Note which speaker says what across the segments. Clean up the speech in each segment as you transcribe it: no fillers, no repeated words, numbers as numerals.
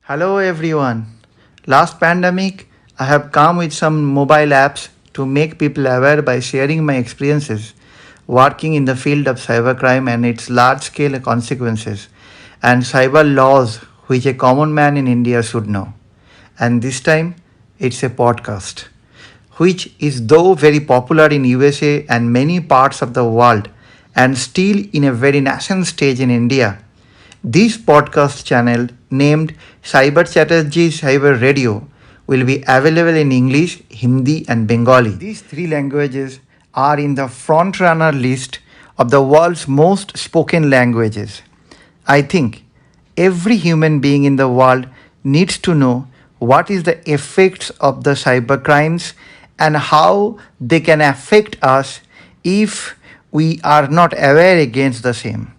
Speaker 1: Hello everyone. Last pandemic, I have come with some mobile apps to make people aware by sharing my experiences working in the field of cybercrime and its large scale consequences and cyber laws which a common man in India should know. And this time, it's a podcast which is though very popular in USA and many parts of the world and still in a very nascent stage in India. This podcast channel named Chatterjee Cyber Radio will be available in English, Hindi and Bengali. These three languages are in the front-runner list of the world's most spoken languages. I think every human being in the world needs to know what is the effects of the cyber crimes and how they can affect us if we are not aware against the same.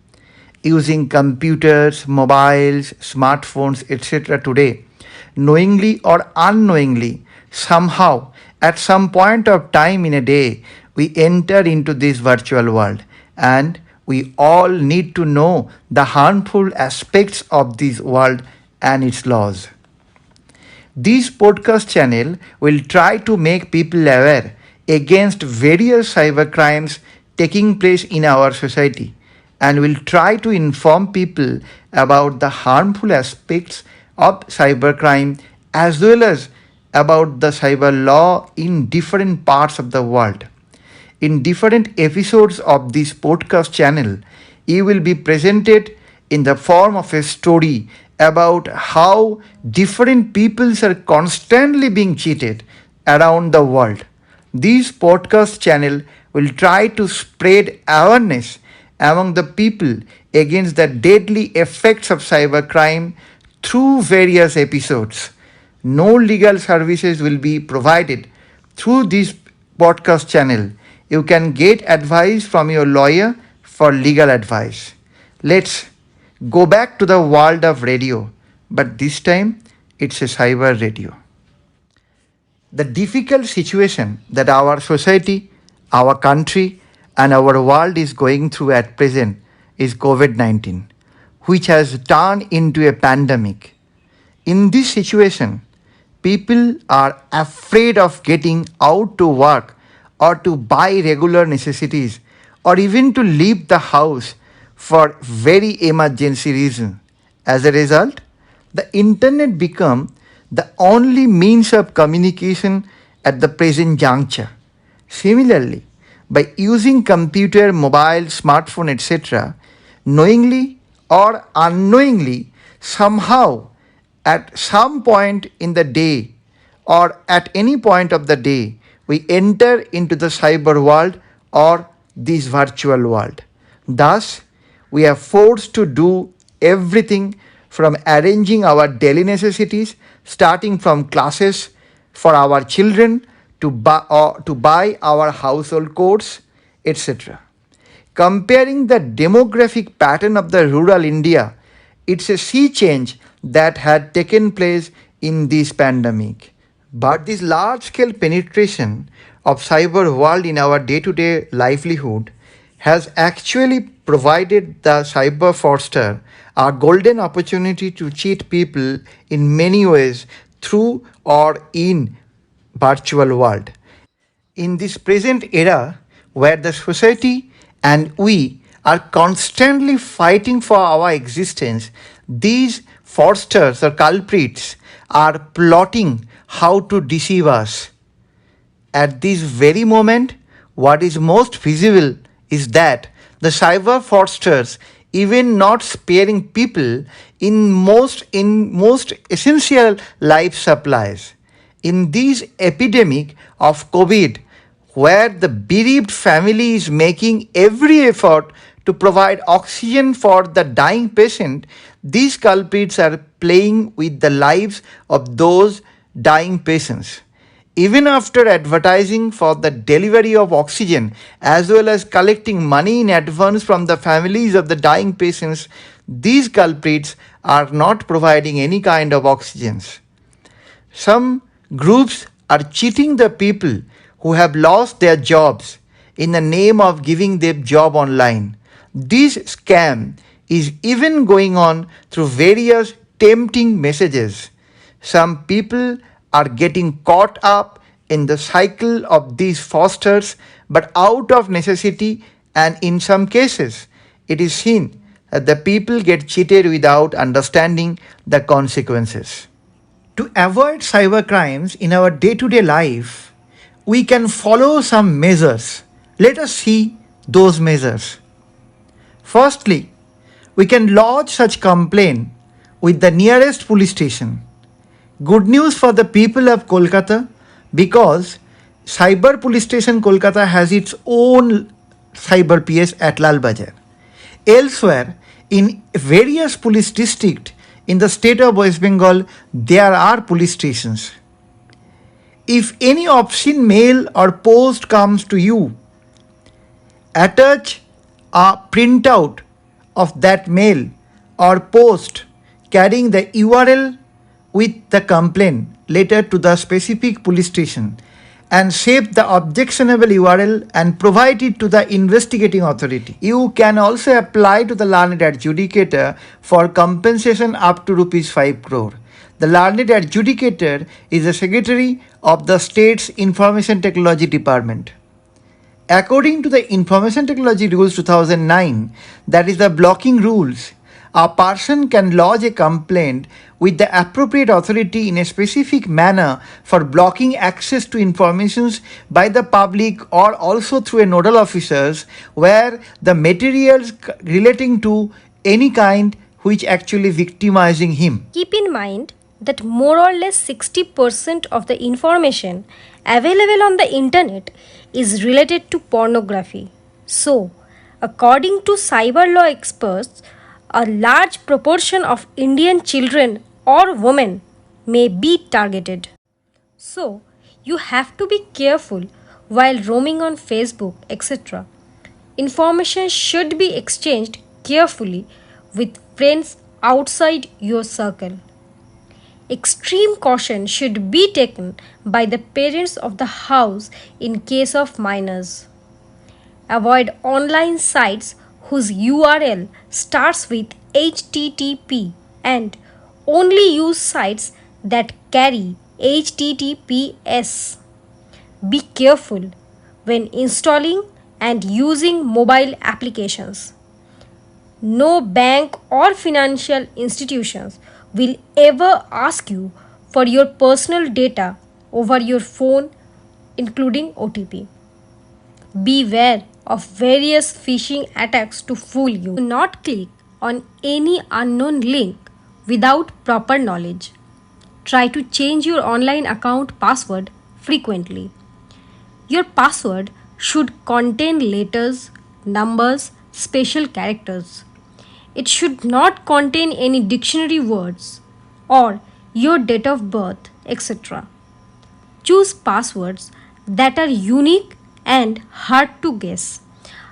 Speaker 1: Using computers, mobiles, smartphones, etc. today, knowingly or unknowingly, somehow, at some point of time in a day, we enter into this virtual world and we all need to know the harmful aspects of this world and its laws. This podcast channel will try to make people aware against various cyber crimes taking place in our society and will try to inform people about the harmful aspects of cybercrime as well as about the cyber law in different parts of the world. In different episodes of this podcast channel, you will be presented in the form of a story about how different peoples are constantly being cheated around the world. This podcast channel will try to spread awareness among the people against the deadly effects of cybercrime through various episodes. No legal services will be provided through this podcast channel. You can get advice from your lawyer for legal advice. Let's go back to the world of radio, but this time it's a cyber radio. The difficult situation that our society, our country, and our world is going through at present is COVID 19, which has turned into a pandemic. In this situation, people are afraid of getting out to work or to buy regular necessities or even to leave the house for very emergency reason. As a result, the internet become the only means of communication at the present juncture. Similarly, by using computer, mobile, smartphone, etc., knowingly or unknowingly, somehow at some point in the day or at any point of the day, we enter into the cyber world or this virtual world. Thus, we are forced to do everything from arranging our daily necessities, starting from classes for our children to buy our household codes, etc. Comparing the demographic pattern of the rural India, it's a sea change that had taken place in this pandemic. But this large-scale penetration of cyber world in our day-to-day livelihood has actually provided the cyber fraudster a golden opportunity to cheat people in many ways through or in virtual world. In this present era where the society and we are constantly fighting for our existence, these fraudsters or culprits are plotting how to deceive us. At this very moment, what is most visible is that the cyber fraudsters even not sparing people in most essential life supplies. In this epidemic of COVID, where the bereaved family is making every effort to provide oxygen for the dying patient, these culprits are playing with the lives of those dying patients. Even after advertising for the delivery of oxygen as well as collecting money in advance from the families of the dying patients, these culprits are not providing any kind of oxygens. Some groups are cheating the people who have lost their jobs in the name of giving them job online. This scam is even going on through various tempting messages. Some people are getting caught up in the cycle of these fosters, but out of necessity, and in some cases, it is seen that the people get cheated without understanding the consequences. To avoid cybercrimes in our day to day life, we can follow some measures. Let us see those measures. Firstly, we can lodge such complaint with the nearest police station. Good news for the people of Kolkata because Cyber Police Station Kolkata has its own cyber PS at Lal Bazar. Elsewhere, in various police districts in the state of West Bengal, there are police stations. If any obscene mail or post comes to you, attach a printout of that mail or post carrying the URL with the complaint letter to the specific police station and save the objectionable URL and provide it to the investigating authority. You can also apply to the learned adjudicator for compensation up to rupees 5 crore. The learned adjudicator is the secretary of the state's Information Technology Department. According to the Information Technology Rules 2009, that is the blocking rules, a person can lodge a complaint with the appropriate authority in a specific manner for blocking access to informations by the public or also through a nodal officers where the materials relating to any kind which actually victimizing him.
Speaker 2: Keep in mind that more or less 60% of the information available on the internet is related to pornography. So, according to cyber law experts, a large proportion of Indian children or women may be targeted. So, you have to be careful while roaming on Facebook, etc. Information should be exchanged carefully with friends outside your circle. Extreme caution should be taken by the parents of the house in case of minors. Avoid online sites whose URL starts with HTTP and only use sites that carry HTTPS. Be careful when installing and using mobile applications. No bank or financial institutions will ever ask you for your personal data over your phone, including OTP. Beware of various phishing attacks to fool you. Do not click on any unknown link without proper knowledge. Try to change your online account password frequently. Your password should contain letters, numbers, special characters. It should not contain any dictionary words or your date of birth, etc. Choose passwords that are unique and hard to guess.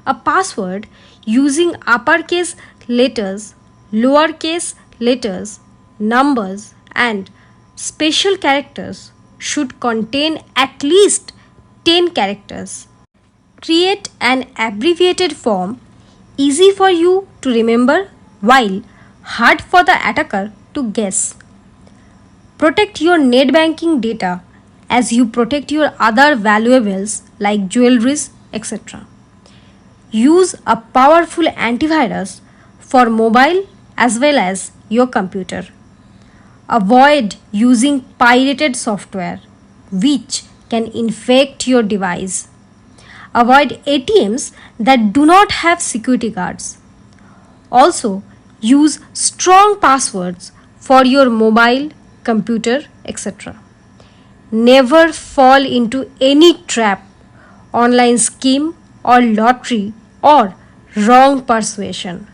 Speaker 2: A password using uppercase letters, lowercase letters, numbers, and special characters should contain at least 10 characters. Create an abbreviated form easy for you to remember while hard for the attacker to guess. Protect your net banking data as you protect your other valuables like jewelries, etc. Use a powerful antivirus for mobile as well as your computer. Avoid using pirated software which can infect your device. Avoid ATMs that do not have security guards. Also, use strong passwords for your mobile, computer, etc. Never fall into any trap, online scheme or lottery or wrong persuasion.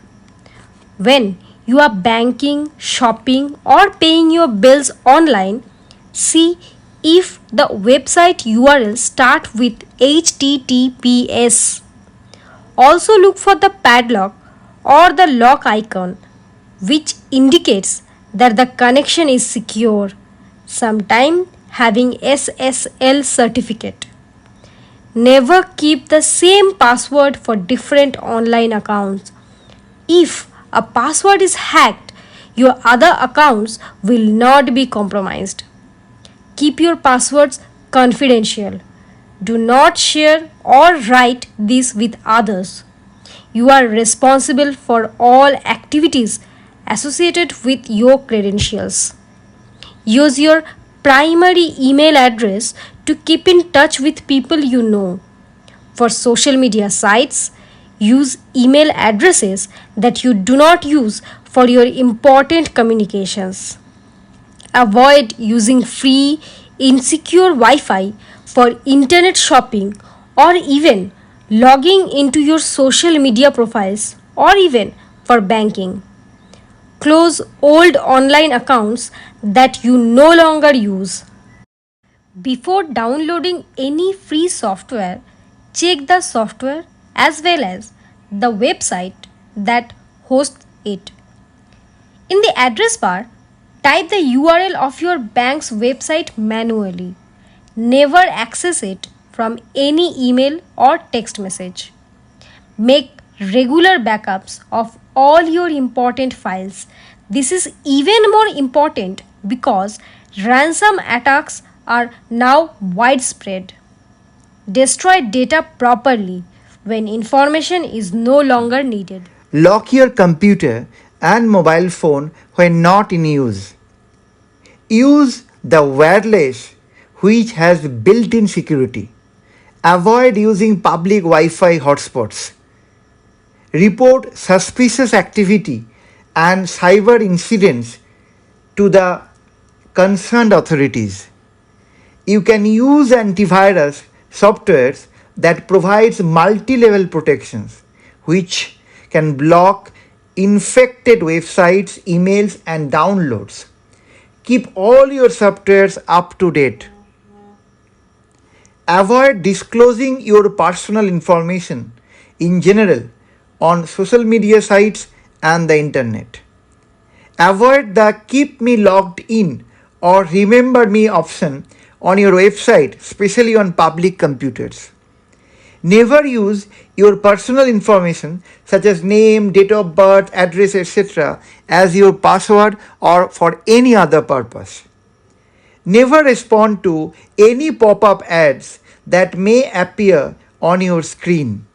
Speaker 2: When you are banking, shopping or paying your bills online, see if the website URL start with HTTPS. Also look for the padlock or the lock icon which indicates that the connection is secure, sometimes having SSL certificate. Never keep the same password for different online accounts. If a password is hacked, your other accounts will not be compromised. Keep your passwords confidential. Do not share or write this with others. You are responsible for all activities associated with your credentials. Use your primary email address to keep in touch with people you know. For social media sites, use email addresses that you do not use for your important communications. Avoid using free, insecure Wi Fi for internet shopping or even logging into your social media profiles or even for banking. Close old online accounts that you no longer use. Before downloading any free software, check the software as well as the website that hosts it. In the address bar, type the URL of your bank's website manually. Never access it from any email or text message. Make regular backups of all your important files. This is even more important because ransom attacks are now widespread. Destroy data properly when information is no longer needed.
Speaker 1: Lock your computer and mobile phone when not in use. Use the wireless, which has built-in security. Avoid using public Wi-Fi hotspots. Report suspicious activity and cyber incidents to the concerned authorities. You can use antivirus softwares that provides multi-level protections, which can block infected websites, emails, and downloads. Keep all your softwares up to date. Avoid disclosing your personal information in general on social media sites and the internet. Avoid the keep me logged in or remember me option on your website, especially on public computers. Never use your personal information such as name, date of birth, address, etc. as your password or for any other purpose. Never respond to any pop-up ads that may appear on your screen.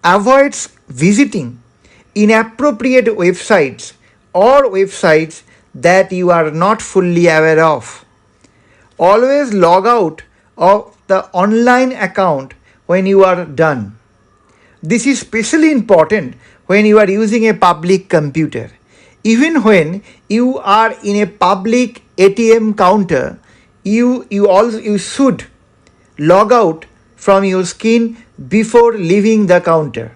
Speaker 1: Avoid visiting inappropriate websites or websites that you are not fully aware of. Always log out of the online account when you are done. This is especially important when you are using a public computer. Even when you are in a public ATM counter, you should log out from your screen before leaving the counter.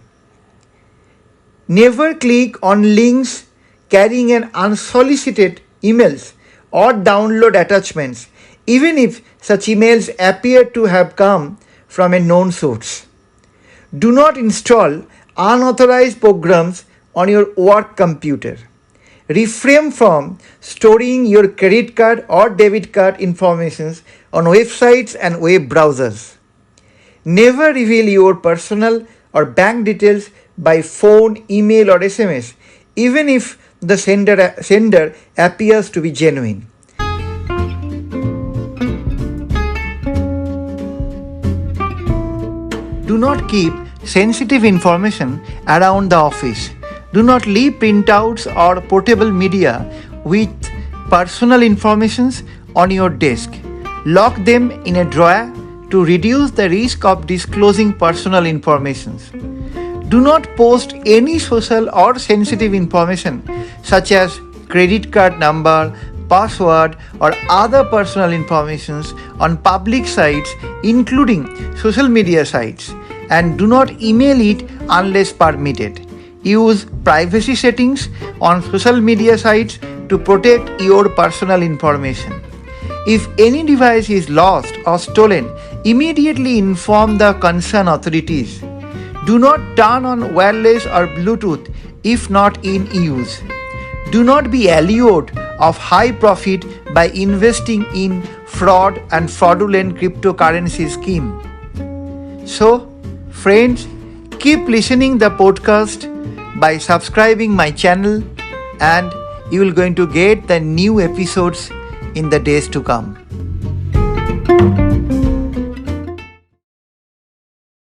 Speaker 1: Never click on links carrying an unsolicited emails or download attachments, even if such emails appear to have come from a known source. Do not install unauthorized programs on your work computer. Refrain from storing your credit card or debit card information on websites and web browsers. Never reveal your personal or bank details by phone, email, or SMS, even if the sender appears to be genuine. Do not keep sensitive information around the office. Do not leave printouts or portable media with personal informations on your desk. Lock them in a drawer to reduce the risk of disclosing personal information. Do not post any social or sensitive information such as credit card number, password, or other personal information on public sites, including social media sites, and do not email it unless permitted. Use privacy settings on social media sites to protect your personal information. If any device is lost or stolen, immediately inform the concerned authorities. Do not turn on wireless or Bluetooth if not in use. Do not be allured of high profit by investing in fraud and fraudulent cryptocurrency scheme. So, friends, keep listening the podcast by subscribing my channel, and you will going to get the new episodes in the days to come.